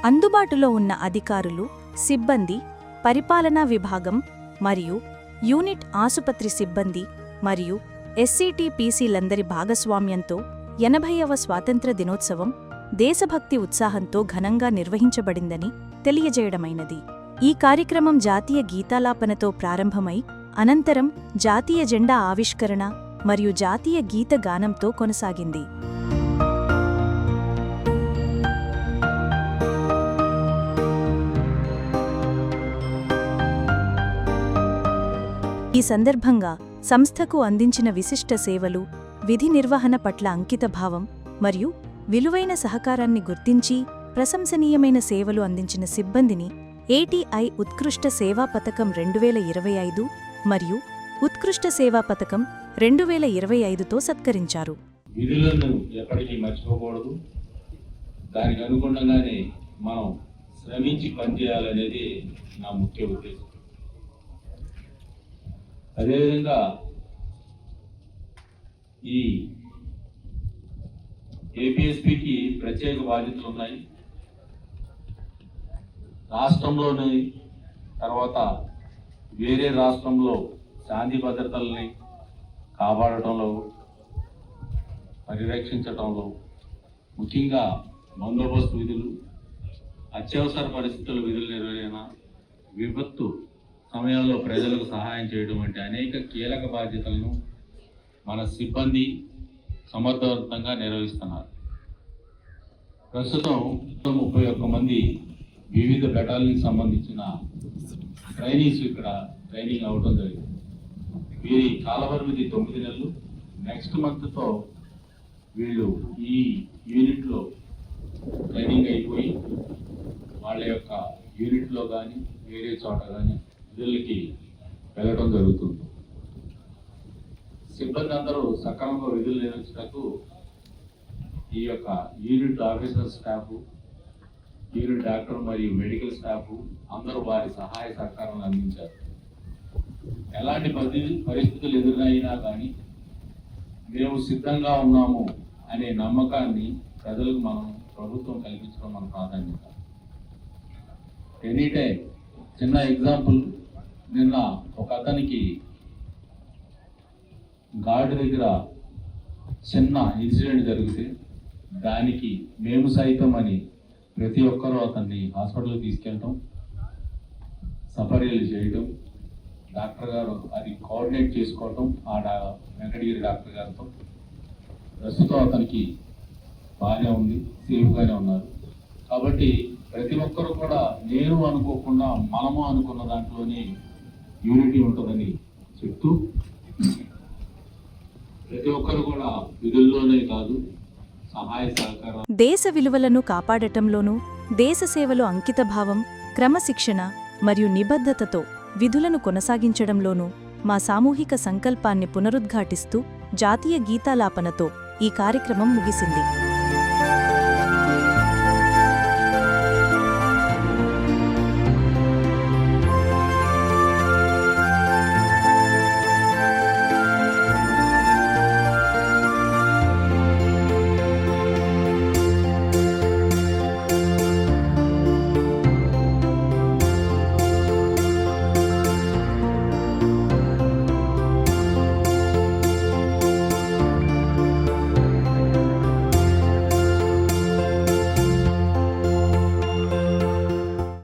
అందుబాటులో ఉన్న అధికారులు, సిబ్బంది, పరిపాలనా విభాగం మరియు యూనిట్ ఆసుపత్రి సిబ్బంది మరియు ఎస్సీటీపీసీలందరి భాగస్వామ్యంతో 80వ స్వాతంత్ర దినోత్సవం దేశభక్తి ఉత్సాహంతో ఘనంగా నిర్వహించబడిందని తెలియజేయడమైనది. ఈ కార్యక్రమం జాతీయ గీతాలాపనతో ప్రారంభమై అనంతరం జాతీయ జెండా ఆవిష్కరణ మరియు జాతీయ గీత గానంతో కొనసాగింది. ఈ సందర్భంగా సంస్థకు అందించిన విశిష్ట సేవలు, విధి నిర్వహణ పట్ల అంకితభావం మరియు విలువైన సహకారాన్ని గుర్తించి ప్రశంసనీయమైన సేవలు అందించిన సిబ్బందిని ఏటీఐ ఉత్కృష్ట సేవా పతకం 2025 మరియు ఉత్కృష్ట సేవా పతకం 2025తో సత్కరించారు. విధులను ఎప్పటికీ మర్చిపోకూడదు. దానికి అనుగుణంగానే మనం శ్రమించి పనిచేయాలనేది నా ముఖ్య ఉద్దేశం. అదేవిధంగా ఈ ఏపీఎస్పీకి ప్రత్యేక బాధ్యతలు ఉన్నాయి. రాష్ట్రంలోని తర్వాత వేరే రాష్ట్రంలో శాంతి భద్రతల్ని కాపాడటంలో, పరిరక్షించటంలో, ముఖ్యంగా బందోబస్తు విధులు, అత్యవసర పరిస్థితుల విధుల నిర్వహణ, విపత్తు సమయంలో ప్రజలకు సహాయం చేయడం వంటి అనేక కీలక బాధ్యతలను మన సిబ్బంది సమర్థవంతంగా నిర్వహిస్తున్నారు. ప్రస్తుతం 31 మంది వివిధ బెటాలియన్కి సంబంధించిన ట్రైనీస్ ఇక్కడ ట్రైనింగ్ అవ్వడం జరిగింది. వీరి కాలపరిమితి 9 నెలలు. నెక్స్ట్ మంత్తో వీళ్ళు ఈ యూనిట్లో ట్రైనింగ్ అయిపోయి వాళ్ళ యొక్క యూనిట్లో కానీ వేరే చోట కానీ విధులకి వెళ్ళడం జరుగుతుంది. సిబ్బంది అందరూ సకాలంలో విధులు నిర్వహించడానికి ఈ యొక్క unit officer staff, unit doctor మరియు మెడికల్ స్టాఫ్ అందరూ వారి సహాయ సహకారాలను అందించారు. ఎలాంటి పరిస్థితులు ఎదురైనా కానీ మేము సిద్ధంగా ఉన్నాము అనే నమ్మకాన్ని ప్రజలకు ప్రభుత్వం కల్పించడం మన ప్రాధాన్యత. ఎనీ టైం చిన్న ఎగ్జాంపుల్, నిన్న ఒక అతనికి గార్డు దగ్గర చిన్న ఇన్సిడెంట్ జరిగితే దానికి మేము సైతం అని ప్రతి ఒక్కరూ అతన్ని హాస్పిటల్కి తీసుకెళ్ళటం, సఫరీలు చేయటం, డాక్టర్ గారు అది కోఆర్డినేట్ చేసుకోవటం వెంకటగిరి డాక్టర్ గారితో. ప్రస్తుతం అతనికి బాగానే ఉంది, సేఫ్గానే ఉన్నారు. కాబట్టి ప్రతి ఒక్కరు కూడా నేను అనుకోకుండా మనము అనుకున్న దాంట్లోనే యూనిటీ ఉంటుందని చెప్తూ, ప్రతి ఒక్కరు కూడా విధుల్లోనే కాదు సహాయ సహకారం, దేశ విలువలను కాపాడటంలోనూ, దేశ సేవలో అంకితభావం, క్రమశిక్షణ మరియు నిబద్ధతతో విధులను కొనసాగించడంలోనూ మా సామూహిక సంకల్పాన్ని పునరుద్ఘాటిస్తూ జాతీయ గీతాలాపనతో ఈ కార్యక్రమం ముగిసింది.